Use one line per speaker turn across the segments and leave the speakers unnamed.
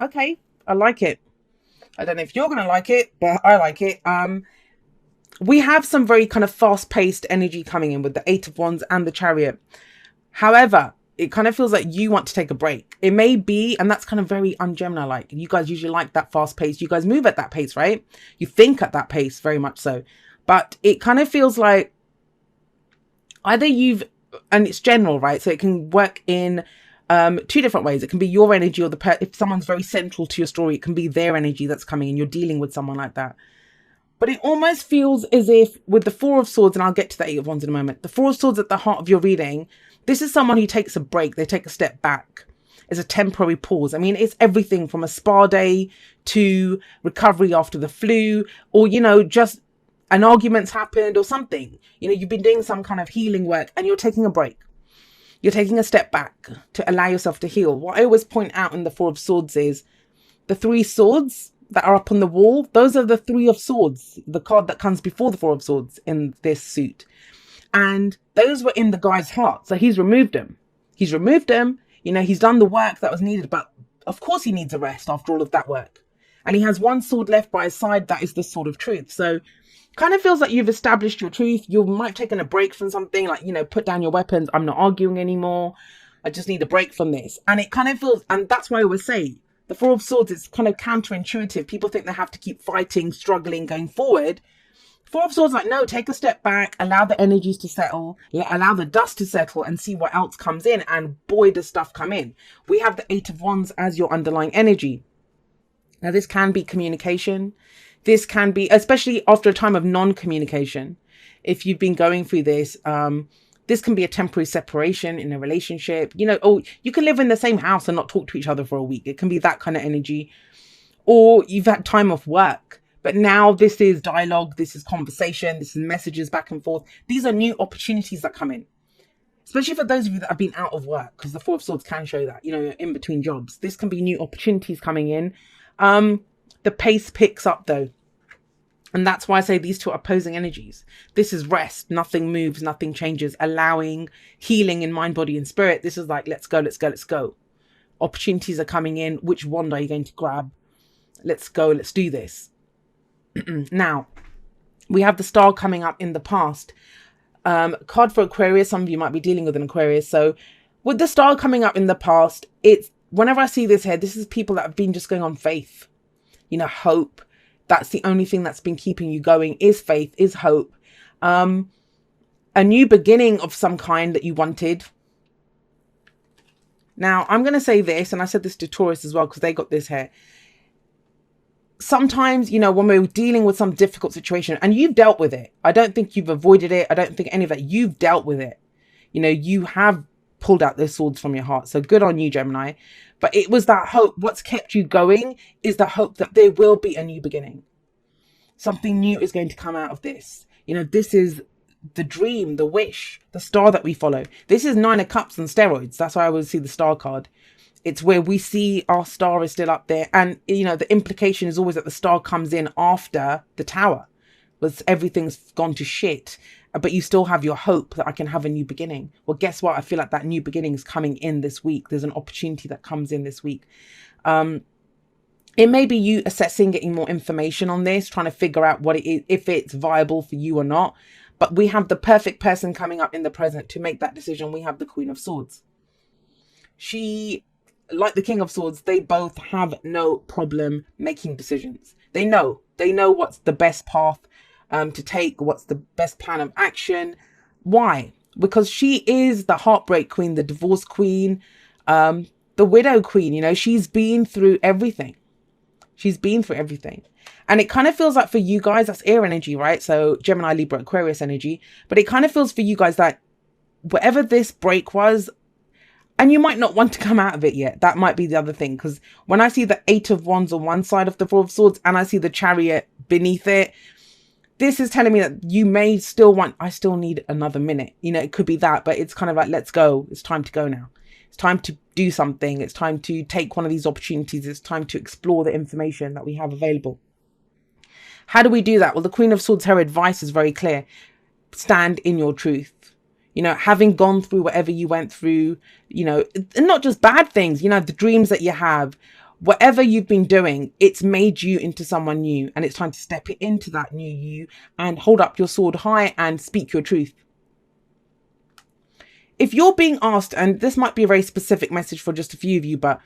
Okay, I like it. I don't know if you're going to like it, but I like it. We have some very kind of fast-paced energy coming in with the Eight of Wands and the Chariot. However, it kind of feels like you want to take a break. It may be, and that's kind of very un-Gemini like. You guys usually like that fast pace. You guys move at that pace, right? You think at that pace, very much so. But it kind of feels like either you've, and it's general, right? So it can work in two different ways. It can be your energy, or if someone's very central to your story, it can be their energy that's coming in. You're dealing with someone like that. But it almost feels as if with the Four of Swords, and I'll get to the Eight of Wands in a moment, the Four of Swords at the heart of your reading, this is someone who takes a break. They take a step back. It's a temporary pause. I mean, it's everything from a spa day to recovery after the flu, or, just an argument's happened or something. You've been doing some kind of healing work and you're taking a break. You're taking a step back to allow yourself to heal. What I always point out in the Four of Swords is the three swords that are up on the wall. Those are the Three of Swords, the card that comes before the Four of Swords in this suit. And those were in the guy's heart. So he's removed them. He's done the work that was needed. But of course he needs a rest after all of that work. And he has one sword left by his side. That is the Sword of Truth. So kind of feels like you've established your truth. You might have taken a break from something, like, put down your weapons. I'm not arguing anymore. I just need a break from this. And it kind of feels, and that's why I always say, the Four of Swords is kind of counterintuitive. People think they have to keep fighting, struggling, going forward. Four of Swords, like, no, take a step back, allow the energies to settle, allow the dust to settle and see what else comes in. And boy, does stuff come in. We have the Eight of Wands as your underlying energy. Now, this can be communication. This can be, especially after a time of non-communication. If you've been going through this, this can be a temporary separation in a relationship. You can live in the same house and not talk to each other for a week. It can be that kind of energy. Or you've had time off work, but now this is dialogue, this is conversation, this is messages back and forth. These are new opportunities that come in, especially for those of you that have been out of work, because the Four of Swords can show that, you're in between jobs. This can be new opportunities coming in. The pace picks up though. And that's why I say these two are opposing energies. This is rest. Nothing moves, nothing changes. Allowing healing in mind, body and spirit. This is like, let's go, let's go, let's go. Opportunities are coming in. Which wand are you going to grab? Let's go, let's do this. Now, we have the Star coming up in the past. Card for Aquarius. Some of you might be dealing with an Aquarius. So with the Star coming up in the past, it's, whenever I see this here, this is people that have been just going on faith. Hope. That's the only thing that's been keeping you going, is faith, is hope. A new beginning of some kind that you wanted. Now, I'm going to say this, and I said this to Taurus as well, because they got this here. Sometimes, when we're dealing with some difficult situation, and you've dealt with it. I don't think you've avoided it. I don't think any of that. You've dealt with it. You have pulled out those swords from your heart. So good on you, Gemini. But it was that hope. What's kept you going is the hope that there will be a new beginning. Something new is going to come out of this. This is the dream, the wish, the star that we follow. This is Nine of Cups on steroids. That's why I always see the star card. It's where we see our star is still up there. And, the implication is always that the star comes in after the Tower. Because everything's gone to shit. But you still have your hope that I can have a new beginning. Well, guess what? I feel like that new beginning is coming in this week. There's an opportunity that comes in this week. It may be you assessing, getting more information on this, trying to figure out what it is, if it's viable for you or not. But we have the perfect person coming up in the present to make that decision. We have the Queen of Swords. She, like the King of Swords, they both have no problem making decisions. They know what's the best path to take, what's the best plan of action. Why? Because she is the heartbreak queen, the divorce queen, the widow queen. She's been through everything. She's been through everything. And it kind of feels like for you guys, that's air energy, right? So Gemini, Libra, Aquarius energy. But it kind of feels for you guys that whatever this break was, and you might not want to come out of it yet. That might be the other thing. Because when I see the Eight of Wands on one side of the Four of Swords and I see the Chariot beneath it, this is telling me that you may still I still need another minute. It could be that, but it's kind of like, let's go. It's time to go now. It's time to do something. It's time to take one of these opportunities. It's time to explore the information that we have available. How do we do that? Well, the Queen of Swords, her advice is very clear. Stand in your truth. Having gone through whatever you went through, and not just bad things, the dreams that you have, Whatever you've been doing, it's made you into someone new, and it's time to step it into that new you and hold up your sword high and speak your truth. If you're being asked, and this might be a very specific message for just a few of you, but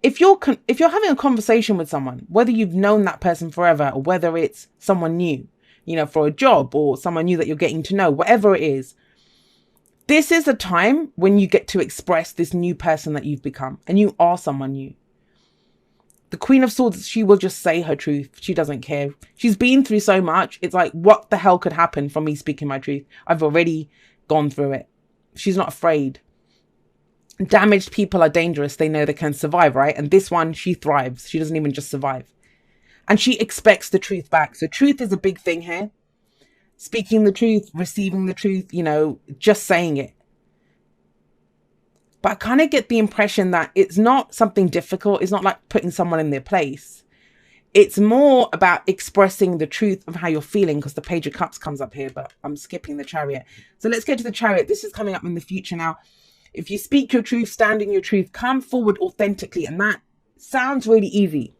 if you're having a conversation with someone, whether you've known that person forever or whether it's someone new, you know, for a job or someone new that you're getting to know, whatever it is, this is a time when you get to express this new person that you've become, and you are someone new. The Queen of Swords, she will just say her truth. She doesn't care. She's been through so much. It's like, what the hell could happen from me speaking my truth? I've already gone through it. She's not afraid. Damaged people are dangerous. They know they can survive, right? And this one, she thrives. She doesn't even just survive. And she expects the truth back. So truth is a big thing here. Speaking the truth, receiving the truth, you know, just saying it. But I kind of get the impression that it's not something difficult. It's not like putting someone in their place. It's more about expressing the truth of how you're feeling, because the Page of Cups comes up here, but I'm skipping the Chariot. So let's get to the Chariot. This is coming up in the future now. If you speak your truth, stand in your truth, come forward authentically. And that sounds really easy.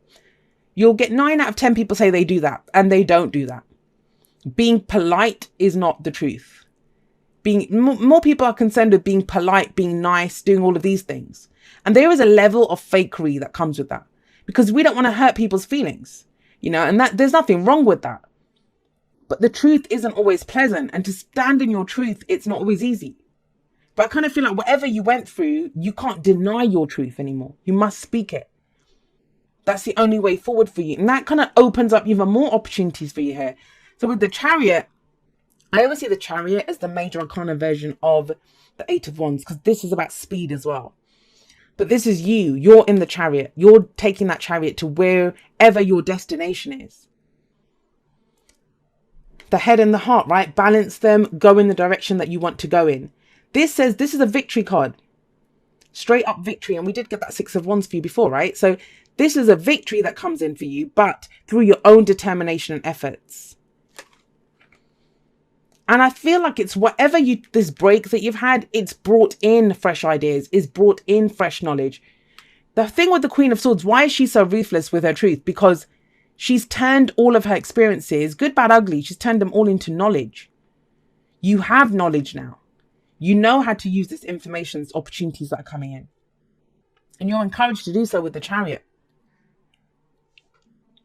You'll get 9 out of 10 people say they do that, and they don't do that. Being polite is not the truth. More people are concerned with being polite, being nice, doing all of these things. And there is a level of fakery that comes with that, because we don't want to hurt people's feelings, you know, and that there's nothing wrong with that. But the truth isn't always pleasant, and to stand in your truth, it's not always easy. But I kind of feel like whatever you went through, you can't deny your truth anymore. You must speak it. That's the only way forward for you. And that kind of opens up even more opportunities for you here. So with the Chariot, I always see the Chariot as the major arcana version of the 8 of Wands, because this is about speed as well. But this is you. You're in the Chariot. You're taking that Chariot to wherever your destination is. The head and the heart, right? Balance them. Go in the direction that you want to go in. This says this is a victory card. Straight up victory. And we did get that 6 of Wands for you before, right? So this is a victory that comes in for you, but through your own determination and efforts. And I feel like it's whatever this break that you've had, it's brought in fresh ideas, it's brought in fresh knowledge. The thing with the Queen of Swords, why is she so ruthless with her truth? Because she's turned all of her experiences, good, bad, ugly, she's turned them all into knowledge. You have knowledge now. You know how to use this information, these opportunities that are coming in. And you're encouraged to do so with the Chariot.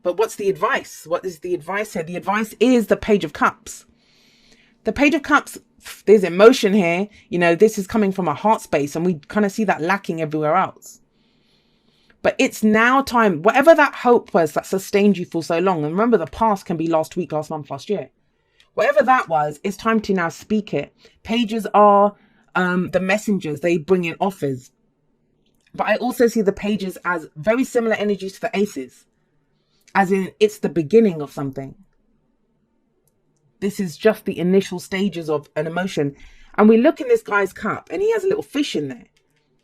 But what's the advice? What is the advice here? The advice is the Page of Cups. The Page of Cups, there's emotion here. You know, this is coming from a heart space, and we kind of see that lacking everywhere else. But it's now time, whatever that hope was that sustained you for so long. And remember, the past can be last week, last month, last year. Whatever that was, it's time to now speak it. Pages are the messengers. They bring in offers. But I also see the pages as very similar energies to the aces. As in, it's the beginning of something. This is just the initial stages of an emotion. And we look in this guy's cup, and he has a little fish in there.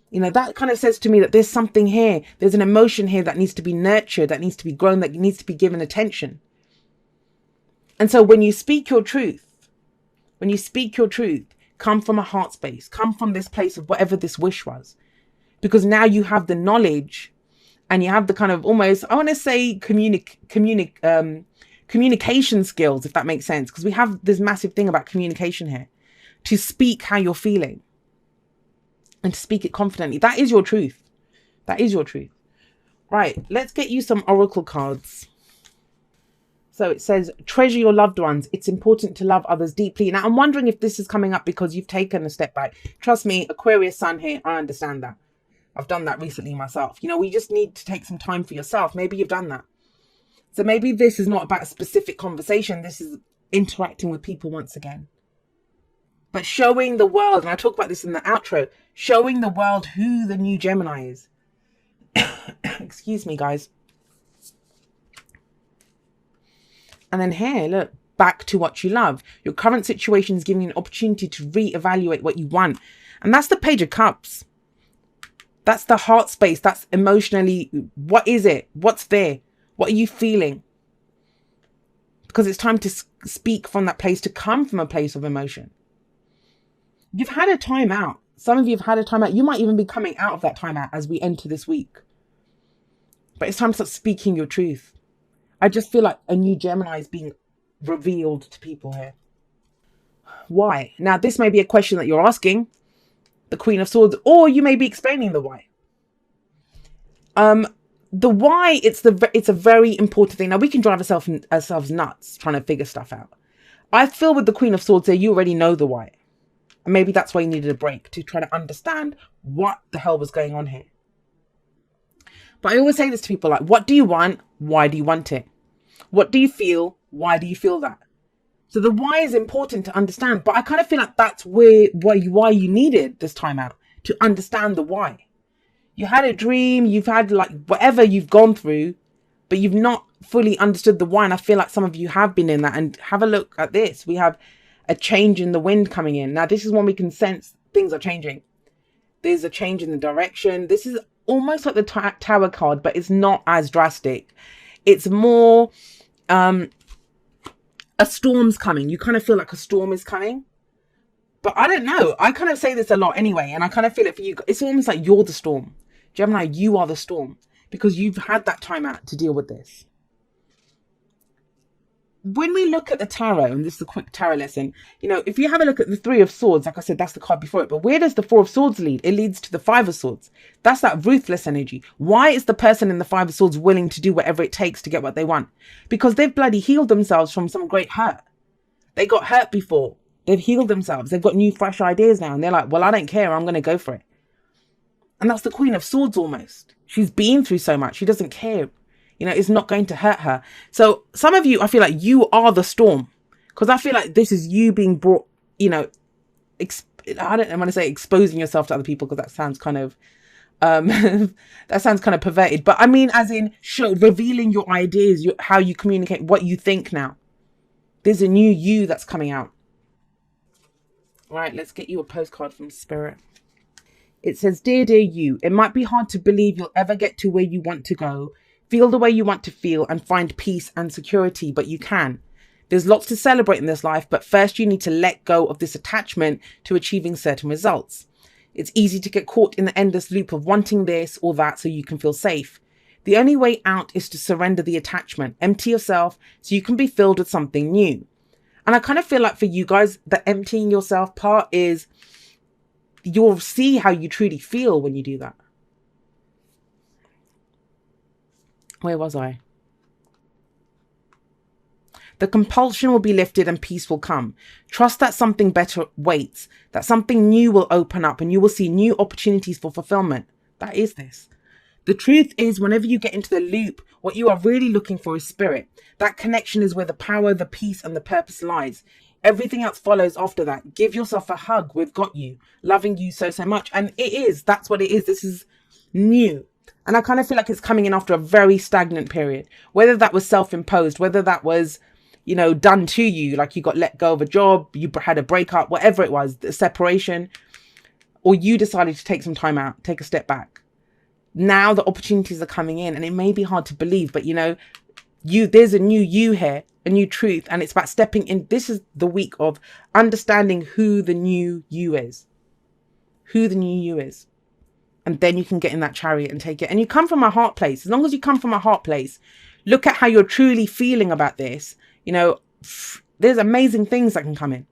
You know, that kind of says to me that there's something here. There's an emotion here that needs to be nurtured, that needs to be grown, that needs to be given attention. And so when you speak your truth, come from a heart space, come from this place of whatever this wish was. Because now you have the knowledge, and you have the kind of almost, I want to say communication skills, if that makes sense. Because we have this massive thing about communication here. To speak how you're feeling. And to speak it confidently. That is your truth. That is your truth. Right, let's get you some oracle cards. So it says, treasure your loved ones. It's important to love others deeply. Now, I'm wondering if this is coming up because you've taken a step back. Trust me, Aquarius sun here, I understand that. I've done that recently myself. You know, we just need to take some time for yourself. Maybe you've done that. So maybe this is not about a specific conversation. This is interacting with people once again. But showing the world, and I talk about this in the outro, showing the world who the new Gemini is. Excuse me, guys. And then here, look, back to what you love. Your current situation is giving you an opportunity to reevaluate what you want. And that's the Page of Cups. That's the heart space. That's emotionally, what is it? What's there? What are you feeling? Because it's time to speak from that place, to come from a place of emotion. You've had a time out. Some of you have had a time out. You might even be coming out of that time out as we enter this week. But it's time to start speaking your truth. I just feel like a new Gemini is being revealed to people here. Why? Now, this may be a question that you're asking the Queen of Swords, or you may be explaining the why. The why, it's a very important thing. Now, we can drive ourselves nuts trying to figure stuff out. I feel with the Queen of Swords there, you already know the why. And maybe that's why you needed a break, to try to understand what the hell was going on here. But I always say this to people, like, what do you want? Why do you want it? What do you feel? Why do you feel that? So the why is important to understand. But I kind of feel like that's why you needed this time out, to understand the why. You had a dream, you've had like whatever you've gone through, but you've not fully understood the why. And I feel like some of you have been in that. And have a look at this. We have a change in the wind coming in. Now, this is when we can sense things are changing. There's a change in the direction. This is almost like the Tower card, but it's not as drastic. It's more a storm's coming. You kind of feel like a storm is coming. But I don't know. I kind of say this a lot anyway. And I kind of feel it for you. It's almost like you're the storm. Gemini, you are the storm. Because you've had that time out to deal with this. When we look at the tarot, and this is a quick tarot lesson, you know, if you have a look at the Three of Swords, like I said, that's the card before it. But where does the Four of Swords lead? It leads to the Five of Swords. That's that ruthless energy. Why is the person in the Five of Swords willing to do whatever it takes to get what they want? Because they've bloody healed themselves from some great hurt. They got hurt before. They've healed themselves. They've got new, fresh ideas now. And they're like, well, I don't care. I'm going to go for it. And that's the Queen of Swords almost. She's been through so much. She doesn't care. You know, it's not going to hurt her. So some of you, I feel like you are the storm. Because I feel like this is you being brought, you know, I don't want to say exposing yourself to other people, because that sounds kind of, that sounds kind of perverted. But I mean, as in revealing your ideas, how you communicate, what you think now. There's a new you that's coming out. All right, let's get you a postcard from Spirit. It says, dear you, it might be hard to believe you'll ever get to where you want to go, feel the way you want to feel, and find peace and security, but you can. There's lots to celebrate in this life, but first you need to let go of this attachment to achieving certain results. It's easy to get caught in the endless loop of wanting this or that so you can feel safe. The only way out is to surrender the attachment, empty yourself so you can be filled with something new. And I kind of feel like for you guys, the emptying yourself part is, you'll see how you truly feel when you do that. Where was I? The compulsion will be lifted and peace will come. Trust that something better waits, that something new will open up and you will see new opportunities for fulfillment. That is this. The truth is, whenever you get into the loop, what you are really looking for is spirit. That connection is where the power, the peace, and the purpose lies. Everything else follows after that. Give yourself a hug. We've got you. Loving you so much. And it is. That's what it is. This is new. And I kind of feel like it's coming in after a very stagnant period. Whether that was self-imposed, whether that was, you know, done to you, like you got let go of a job, you had a breakup, whatever it was, the separation, or you decided to take some time out, take a step back. Now the opportunities are coming in, and it may be hard to believe, but you know, there's a new you here, a new truth, and it's about stepping in. This is the week of understanding who the new you is. Who the new you is. And then you can get in that chariot and take it. And you come from a heart place. As long as you come from a heart place, look at how you're truly feeling about this. You know, there's amazing things that can come in.